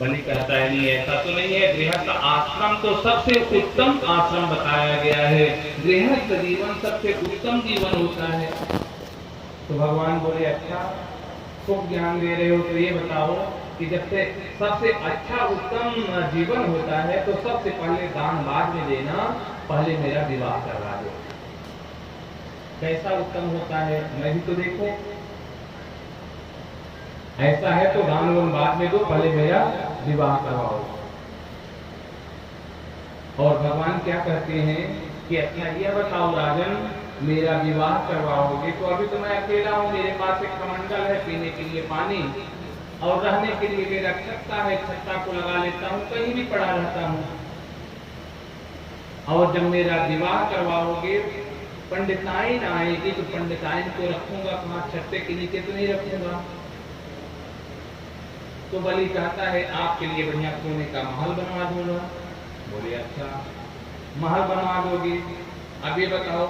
बलि कहता है नहीं, ऐसा तो नहीं है। गृहस्थ आश्रम तो सबसे उत्तम आश्रम बताया गया है, गृहस्थ जीवन सबसे उत्तम जीवन होता है। तो भगवान बोले अच्छा, खूब ज्ञान दे रहे हो, तो ये बताओ कि जब से सबसे अच्छा उत्तम जीवन होता है तो सबसे पहले दान बाद में देना, पहले मेरा विवाह करवा दो। कैसा उत्तम होता है, मैं भी तो देखो। ऐसा है तो दान वान बाद में दो, पहले मेरा विवाह करवाओ। और भगवान क्या कहते हैं कि अच्छा ये बताओ राजन, मेरा विवाह करवाओगे तो अभी तो मैं अकेला हूँ, मेरे पास एक कमंडल है पीने के लिए पानी, और रहने के लिए मेरा छत्ता है, छत्ता को लगा लेता हूँ, कहीं भी पड़ा रहता हूँ। और जब मेरा विवाह करवाओगे, पंडिताइन आएगी तो पंडिताइन को रखूंगा कहाँ, छत्ते के नीचे तो नहीं रखूंगा। तो बलि कहता है आपके लिए बढ़िया सोने का महल बनवा दूंगा। बोले अच्छा, महल बनवा दोगे। अब ये बताओ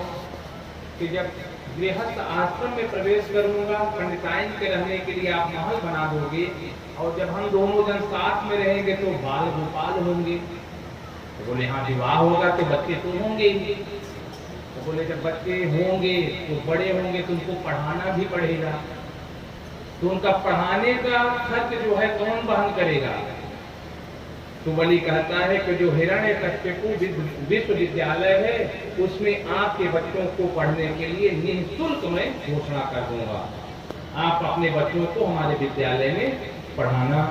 कि जब गृहस्थ आश्रम में प्रवेश करूंगा, पंडिताइन के रहने के लिए आप महल बना दोगे, और जब हम दोनों जन साथ में रहेंगे तो बाल गोपाल होंगे। तो बोले हाँ, विवाह होगा तो बच्चे तो होंगे ही। तो बोले जब बच्चे होंगे तो बड़े होंगे तो उनको पढ़ाना भी पड़ेगा, तो उनका पढ़ाने का खर्च जो है कौन वहन करेगा। तो बलि कहता है कि जो हिरण्यकश्यपु विश्वविद्यालय है उसमें आपके बच्चों को पढ़ने के लिए निःशुल्क मैं घोषणा कर दूंगा, आप अपने बच्चों को हमारे विद्यालय में पढ़ाना।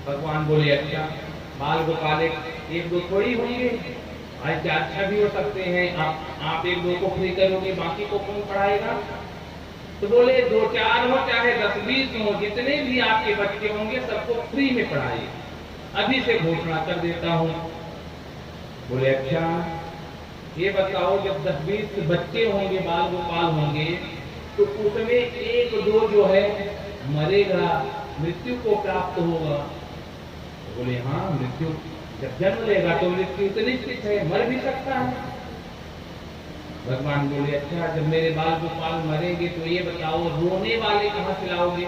भगवान बोले अच्छा, बाल गोपाल एक दो थोड़ी होंगे, अच्छा भी हो सकते हैं, आप एक दो को फ्री करोगे, बाकी को कौन पढ़ाएगा। तो बोले दो चार हो चाहे 10-20 हो, जितने भी आपके बच्चे होंगे सबको फ्री में पढ़ाइए, अभी से घोषणा कर देता हूँ। बोले अच्छा, ये बताओ जब 10-20 बच्चे होंगे, बाल गोपाल होंगे, तो उसमें एक दो जो है मरेगा, मृत्यु को प्राप्त होगा। तो बोले हाँ, मृत्यु जब जन्म लेगा तो मृत्यु तो निश्चित है, मर भी सकता है। भगवान बोले अच्छा, जब मेरे बाल गोपाल मरेंगे तो ये बताओ रोने वाले कहाँ से लाओगे।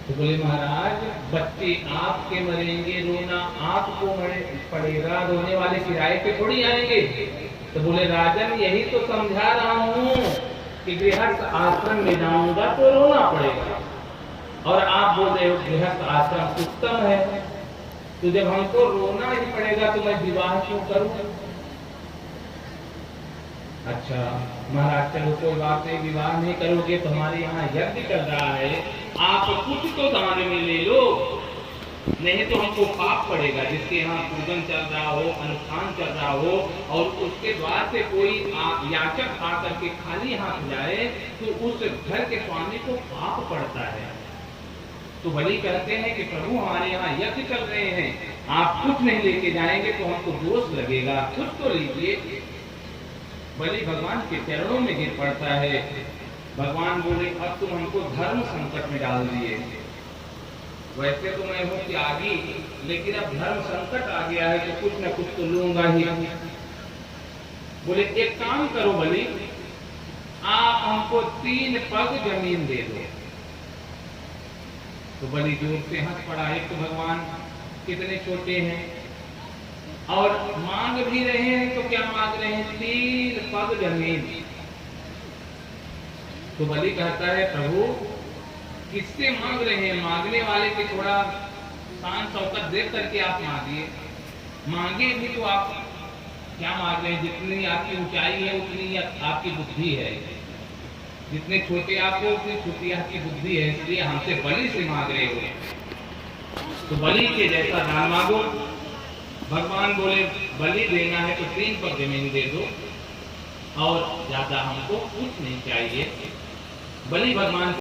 तो बोले महाराज बच्चे आपके मरेंगे, रोना आपको पड़ेगा, रोने वाले किराए पे थोड़ी आएंगे। तो बोले राजन यही तो समझा रहा हूँ कि गृहस्थ आश्रम में जाऊंगा तो रोना पड़ेगा, और आप बोल रहे हो गृहस्थ आश्रम उत्तम है, तो जब हमको रोना ही पड़ेगा तो मैं विवाह क्यों करूं। अच्छा महाराज चलो कोई बात नहीं, विवाह नहीं करोगे तो हमारे यहाँ यज्ञ चल रहा है, आप कुछ तो दान में ले लो, नहीं तो हमको पाप पड़ेगा। जिसके यहाँ पूजन चल रहा हो, अनुष्ठान चल रहा हो, और उसके द्वार से कोई याचक आकर के खाली हाथ जाए तो उस घर के स्वामी को पाप पड़ता है। तो बलि कहते हैं कि प्रभु हमारे यहाँ यज्ञ चल रहे हैं, आप कुछ नहीं लेके जाएंगे तो हमको दोष लगेगा, कुछ तो लीजिए। बलि भगवान के चरणों में गिर पड़ता है। भगवान बोले अब तुम हमको धर्म संकट में डाल दिए, वैसे तो मैं हूँ त्यागी, लेकिन अब धर्म संकट आ गया है तो कुछ न कुछ तो लूंगा ही। बोले एक काम करो बलि, आप हमको 3 पग जमीन दे दो। तो बलि जोर से हंस पड़ा, एक तो भगवान कितने छोटे हैं, और मांग भी रहे हैं तो क्या मांग रहे हैं, 3 पग जमीन। तो बलि कहता है प्रभु किससे मांग रहे हैं, मांगने वाले की थोड़ा शान शौकत देख करके आप मांगिए, मांगे भी तो आप क्या मांग रहे हैं, जितनी आपकी ऊंचाई है उतनी आपकी बुद्धि है, जितने छोटे आप हो उतनी छोटी आपकी बुद्धि है, इसलिए हमसे बलि से मांग रहे हो, तो बलि के जैसा दान मांगो। भगवान बोले बलि देना है तो 3 पग जमीन दे दो, और ज्यादा हमको कुछ नहीं चाहिए। बलि भगवान